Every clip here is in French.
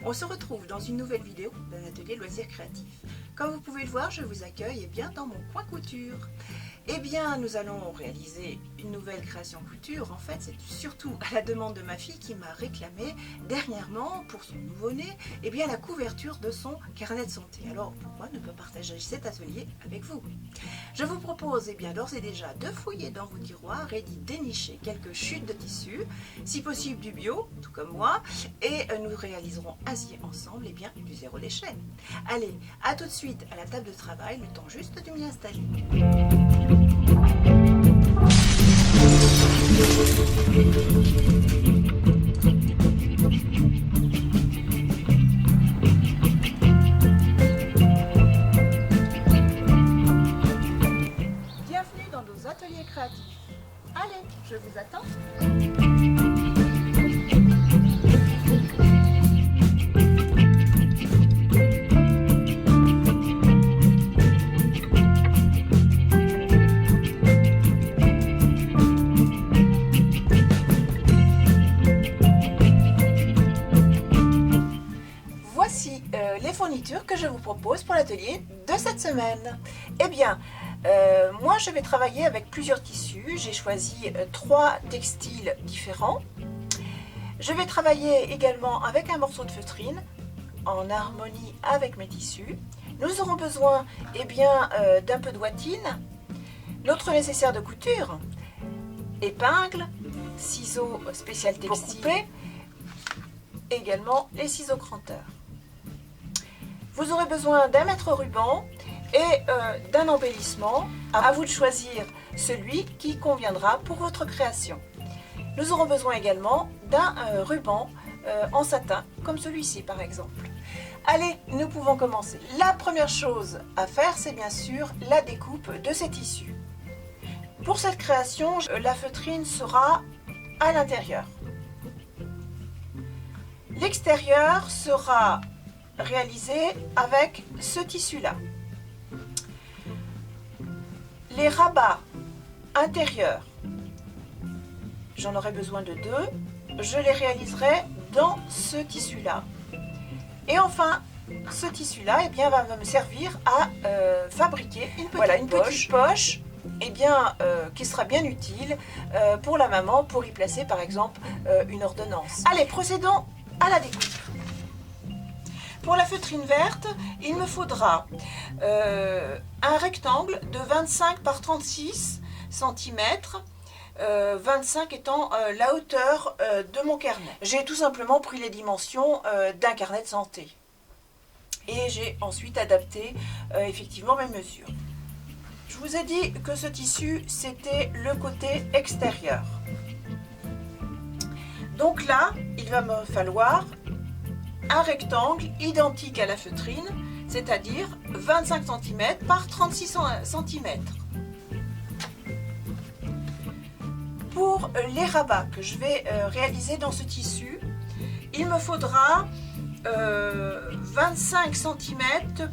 On se retrouve dans une nouvelle vidéo d'un atelier loisirs créatifs. Comme vous pouvez le voir, je vous accueille dans mon coin couture. Nous allons réaliser une nouvelle création couture. En fait, c'est surtout à la demande de ma fille qui m'a réclamé dernièrement pour son nouveau-né la couverture de son carnet de santé. Alors, pourquoi ne pas partager cet atelier avec vous? Je vous propose d'ores et déjà de fouiller dans vos tiroirs et d'y dénicher quelques chutes de tissu, si possible du bio, tout comme moi, et nous réaliserons ainsi ensemble du zéro déchet. Allez, à tout de suite à la table de travail, le temps juste de m'y installer. Bienvenue dans nos ateliers créatifs. Allez, je vous attends. Voici les fournitures que je vous propose pour l'atelier de cette semaine. Moi je vais travailler avec plusieurs tissus. J'ai choisi 3 textiles différents. Je vais travailler également avec un morceau de feutrine en harmonie avec mes tissus. Nous aurons besoin d'un peu de ouatine, notre nécessaire de couture, épingles, ciseaux spécial textile pour couper, également les ciseaux cranteurs. Vous aurez besoin d'un mètre ruban et d'un embellissement. À vous de choisir celui qui conviendra pour votre création. Nous aurons besoin également d'un ruban en satin, comme celui-ci par exemple. Allez, nous pouvons commencer. La première chose à faire, c'est bien sûr la découpe de ces tissus. Pour cette création, la feutrine sera à l'intérieur. L'extérieur sera réalisé avec ce tissu-là. Les rabats intérieurs, j'en aurai besoin de 2. Je les réaliserai dans ce tissu-là. Et enfin, ce tissu-là va me servir à fabriquer une petite poche qui sera bien utile pour la maman, pour y placer par exemple une ordonnance. Allez, procédons à la découpe. Pour la feutrine verte, il me faudra un rectangle de 25 par 36 cm, 25 étant la hauteur de mon carnet. J'ai tout simplement pris les dimensions d'un carnet de santé. Et j'ai ensuite adapté effectivement mes mesures. Je vous ai dit que ce tissu, c'était le côté extérieur. Donc là, il va me falloir un rectangle identique à la feutrine, c'est-à-dire 25 cm par 36 cm. Pour les rabats que je vais réaliser dans ce tissu, il me faudra 25 cm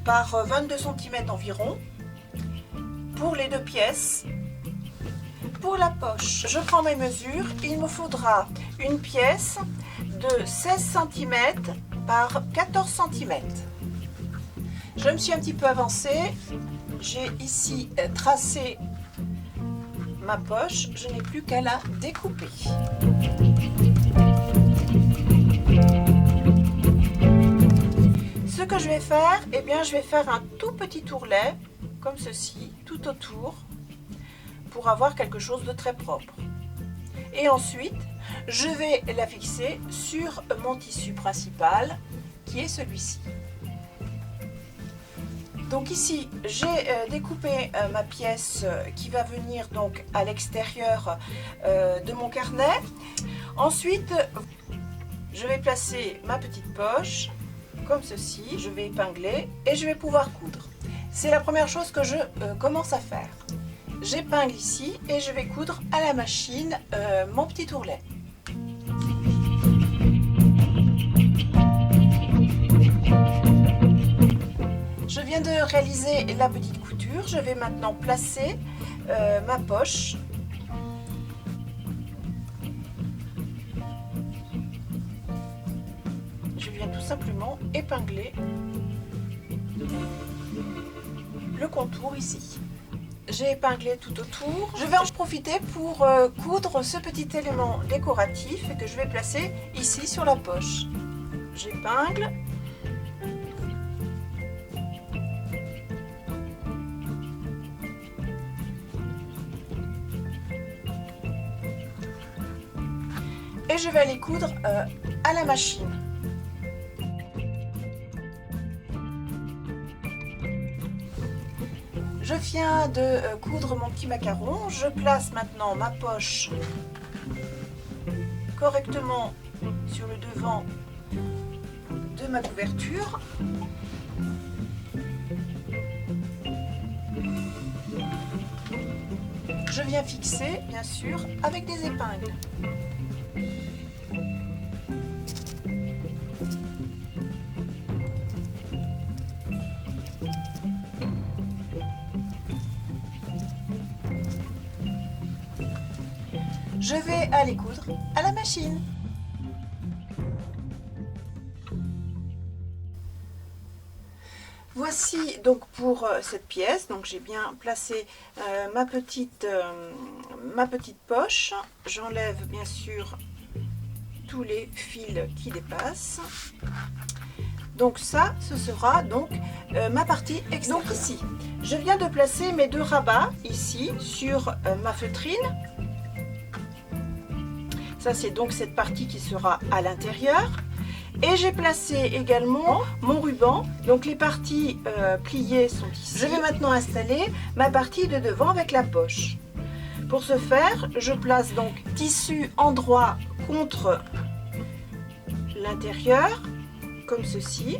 par 22 cm environ pour les 2 pièces. Pour la poche, je prends mes mesures, il me faudra une pièce de 16 cm par 14 cm. Je me suis un petit peu avancée, j'ai ici tracé ma poche, je n'ai plus qu'à la découper. Ce que je vais faire, je vais faire un tout petit ourlet, comme ceci, tout autour, pour avoir quelque chose de très propre. Et ensuite, je vais la fixer sur mon tissu principal, qui est celui-ci. Donc ici, j'ai découpé ma pièce qui va venir donc à l'extérieur de mon carnet. Ensuite, je vais placer ma petite poche, comme ceci. Je vais épingler et je vais pouvoir coudre. C'est la première chose que je commence à faire. J'épingle ici et je vais coudre à la machine mon petit ourlet. Je viens de réaliser la petite couture. Je vais maintenant placer ma poche. Je viens tout simplement épingler le contour ici. J'ai épinglé tout autour. Je vais en profiter pour coudre ce petit élément décoratif que je vais placer ici sur la poche. J'épingle. Et je vais aller coudre à la machine. Je viens de coudre mon petit macaron. Je place maintenant ma poche correctement sur le devant de ma couverture. Je viens fixer, bien sûr, avec des épingles. Je vais aller coudre à la machine. Voici donc pour cette pièce. Donc j'ai bien placé ma petite poche. J'enlève bien sûr tous les fils qui dépassent. Donc ça, ce sera donc ma partie extérieure. Donc ici, je viens de placer mes deux rabats ici sur ma feutrine. Ça, c'est donc cette partie qui sera à l'intérieur. Et j'ai placé également mon ruban. Donc les parties pliées sont ici. Je vais maintenant installer ma partie de devant avec la poche. Pour ce faire, je place donc tissu endroit contre l'intérieur, comme ceci.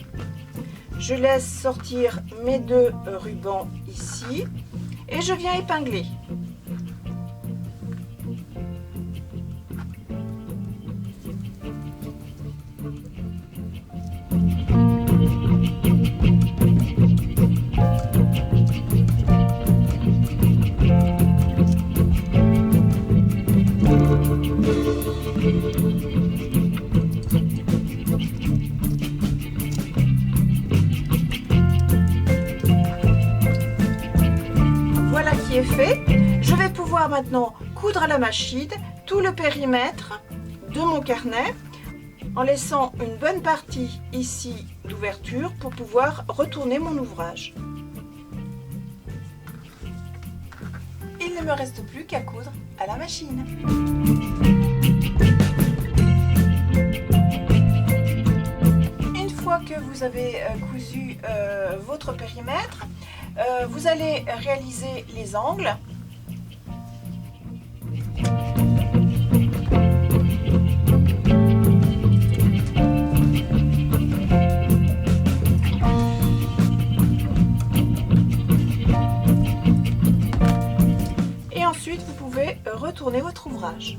Je laisse sortir mes deux rubans ici et je viens épingler. Voilà qui est fait. Je vais pouvoir maintenant coudre à la machine tout le périmètre de mon carnet en laissant une bonne partie ici d'ouverture pour pouvoir retourner mon ouvrage. Il ne me reste plus qu'à coudre à la machine. Une fois que vous avez cousu votre périmètre, vous allez réaliser les angles. Et ensuite, vous pouvez retourner votre ouvrage.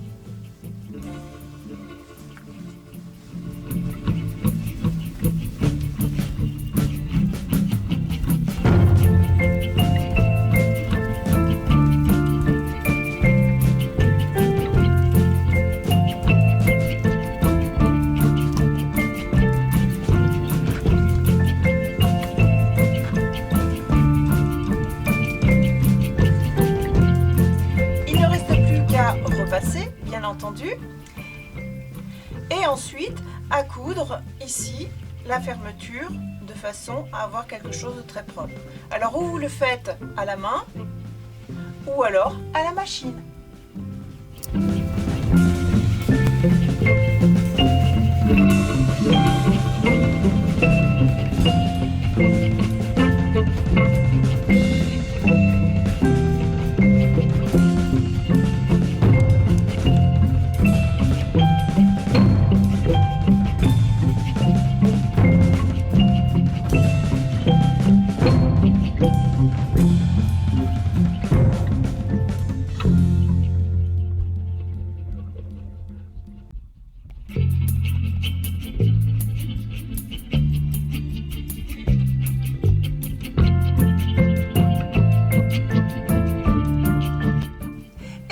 Repasser, bien entendu, et ensuite à coudre ici la fermeture de façon à avoir quelque chose de très propre. Alors ou vous le faites à la main ou alors à la machine.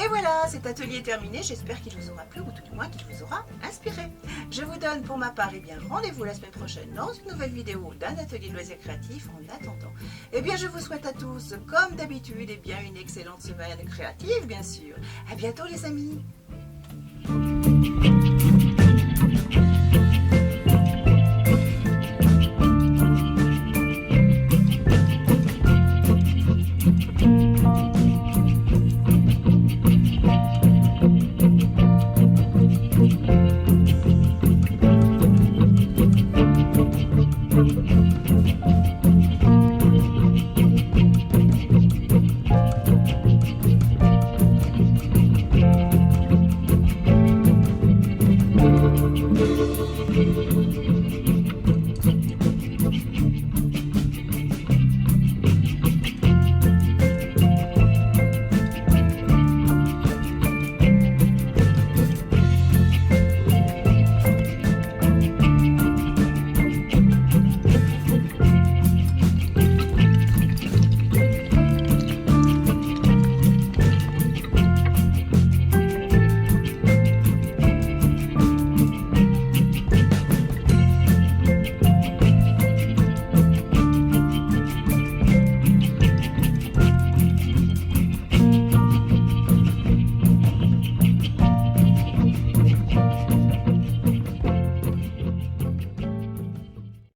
Et voilà, cet atelier est terminé. J'espère qu'il vous aura plu ou tout du moins qu'il vous aura inspiré. Je vous donne pour ma part rendez-vous la semaine prochaine dans une nouvelle vidéo d'un atelier de loisirs créatifs. En attendant, je vous souhaite à tous, comme d'habitude, une excellente semaine créative, bien sûr. À bientôt les amis.